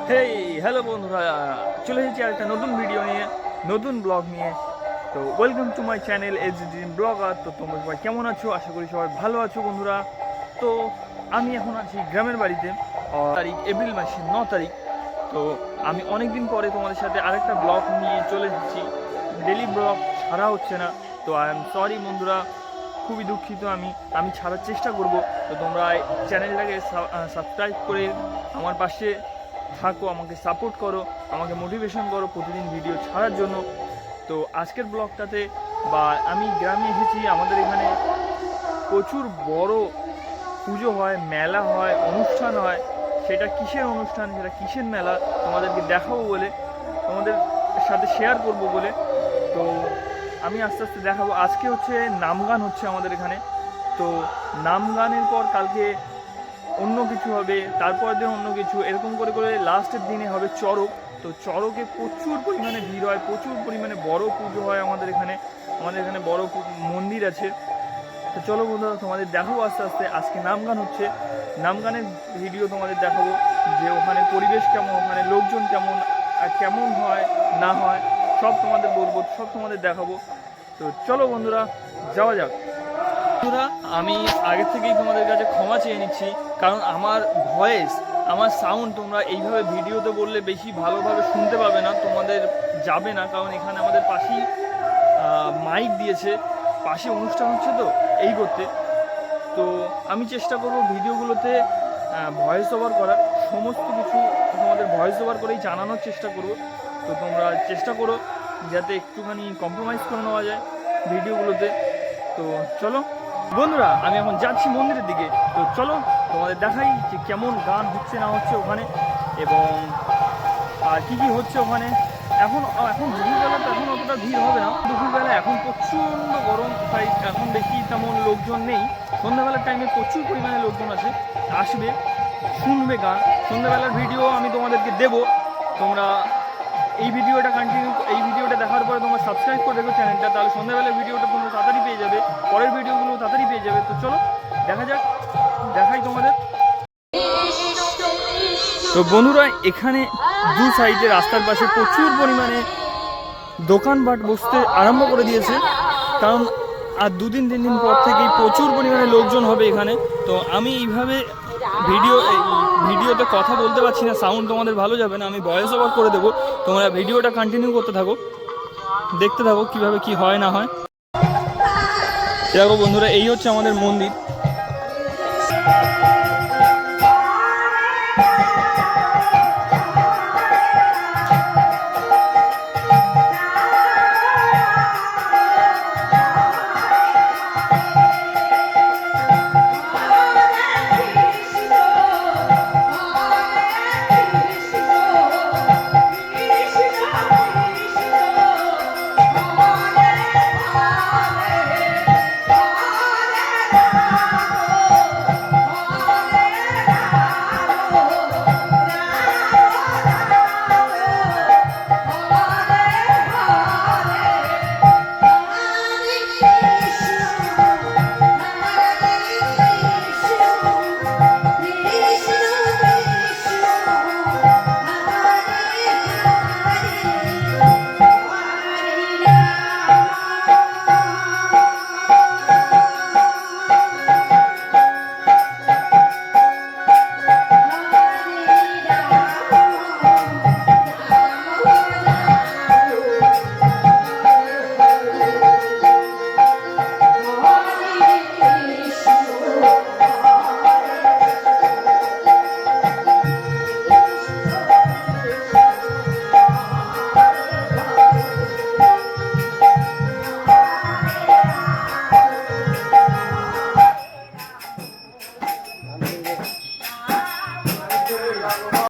Hey hello বন্ধুরা, চলে এসেছি একটা নতুন ভিডিও নিয়ে, নতুন ব্লগ নিয়ে। তো welcome to my channel as dream blogger. তো তোমরা সবাই কেমন আছো? আশা করি সবাই ভালো আছো বন্ধুরা। তো আমি এখন আছি গ্রামের বাড়িতে, তারিখ এপ্রিল মাসের 9 তারিখ। তো আমি অনেক দিন পরে তোমাদের সাথে আরেকটা ব্লগ নিয়ে চলে এসেছি। ডেলি ব্লগ ছাড়া হচ্ছে না, তো আই এম সরি বন্ধুরা, খুবই দুঃখিত। আমি ছাড়ার চেষ্টা করব। তো তোমরা চ্যানেলটাকে সাবস্ক্রাইব করে আমার পাশে থাকো, আমাকে সাপোর্ট করো, আমাকে মোটিভেশন করো প্রতিদিন ভিডিও ছাড়ার জন্য। তো আজকের ব্লগটাতে আমি গ্রামে এসেছি। আমাদের এখানে প্রচুর বড় পুজো হয়, মেলা হয়, অনুষ্ঠান হয়। সেটা কিসের অনুষ্ঠান, সেটা কিসের মেলা তোমাদেরকে দেখাবো বলে, তোমাদের সাথে শেয়ার করব বলে। তো আমি আস্তে আস্তে দেখাবো। আজকে হচ্ছে নামগান হচ্ছে আমাদের এখানে। তো নামগানের পর কালকে অন্য কিছু হবে, তারপরের দিন অন্য কিছু, এরকম করে করে লাস্টের দিনে হবে চড়ক। তো চড়কে প্রচুর পরিমাণে ভিড় হয়, প্রচুর পরিমাণে বড় পুজো হয় আমাদের এখানে। বড় মন্দির আছে। তো চলো বন্ধুরা, তোমাদের দেখাবো আস্তে আস্তে। আজকে নামগান হচ্ছে, নামগানের ভিডিও তোমাদের দেখাবো, যে ওখানে পরিবেশ কেমন, ওখানে লোকজন কেমন, আর কেমন হয় না হয় সব তোমাদের বলবো, সব তোমাদের দেখাবো। তো চলো বন্ধুরা, যাওয়া যাক। বন্ধুরা, আমি আগের থেকেই তোমাদের কাছে ক্ষমা চেয়ে নিচ্ছি, কারণ আমার ভয়েস, আমার সাউন্ড তোমরা এইভাবে ভিডিওতে বললে বেশি ভালোভাবে শুনতে পাবে না, তোমাদের যাবে না। কারণ এখানে আমাদের পাশেই মাইক দিয়েছে, পাশে অনুষ্ঠান হচ্ছে, তো এই করতে। তো আমি চেষ্টা করব ভিডিওগুলোতে ভয়েস ওভার করার, সমস্ত কিছু তোমাদের ভয়েস ওভার করেই জানানোর চেষ্টা করব। তো তোমরা চেষ্টা করো যাতে একটুখানি কম্প্রোমাইজ করে নেওয়া যায় ভিডিওগুলোতে। তো চলো বন্ধুরা, আমি এখন যাচ্ছি মন্দিরের দিকে। তো চলো তোমাদের দেখাই যে কেমন গান হচ্ছে না হচ্ছে ওখানে, এবং আর কী কী হচ্ছে ওখানে। এখন দুপুরবেলা তো এখন অতটা ভিড় হবে না। দুপুরবেলা এখন প্রচণ্ড গরম, তাই এখন বেশি তেমন লোকজন নেই। সন্ধ্যাবেলার টাইমে প্রচুর পরিমাণে লোকজন আছে, আসবে, শুনবে গান। সন্ধ্যাবেলার ভিডিও আমি তোমাদেরকে দেবো। তোমরা এই ভিডিওটা দেখার পরে তোমরা সাবস্ক্রাইব করে রেখো চ্যানেলটা, তাহলে সন্ধ্যাবেলার ভিডিওটা তোমরা তাড়াতাড়ি পেয়ে যাবে, পরের ভিডিওগুলো তাড়াতাড়ি পেয়ে যাবে। তো চলো দেখা যাক, দেখাই তোমাদের। তো বন্ধুরা, এখানে দু সাইডে রাস্তার পাশে প্রচুর পরিমাণে দোকানপাট বসতে আরম্ভ করে দিয়েছে, কারণ আর 2-3 দিন পর থেকেই প্রচুর পরিমাণে লোকজন হবে এখানে। তো আমি এইভাবে ভিডিওতে কথা বলতে পারছি না, সাউন্ড তোমাদের ভালো যাবে না, আমি ভয়েস ওভার করে দেবো। তোমরা ভিডিওটা কন্টিনিউ করতে থাকো, দেখতে থাকো কিভাবে কি হয় না হয়। দেখো বন্ধুরা, এই হচ্ছে আমাদের মন্দির।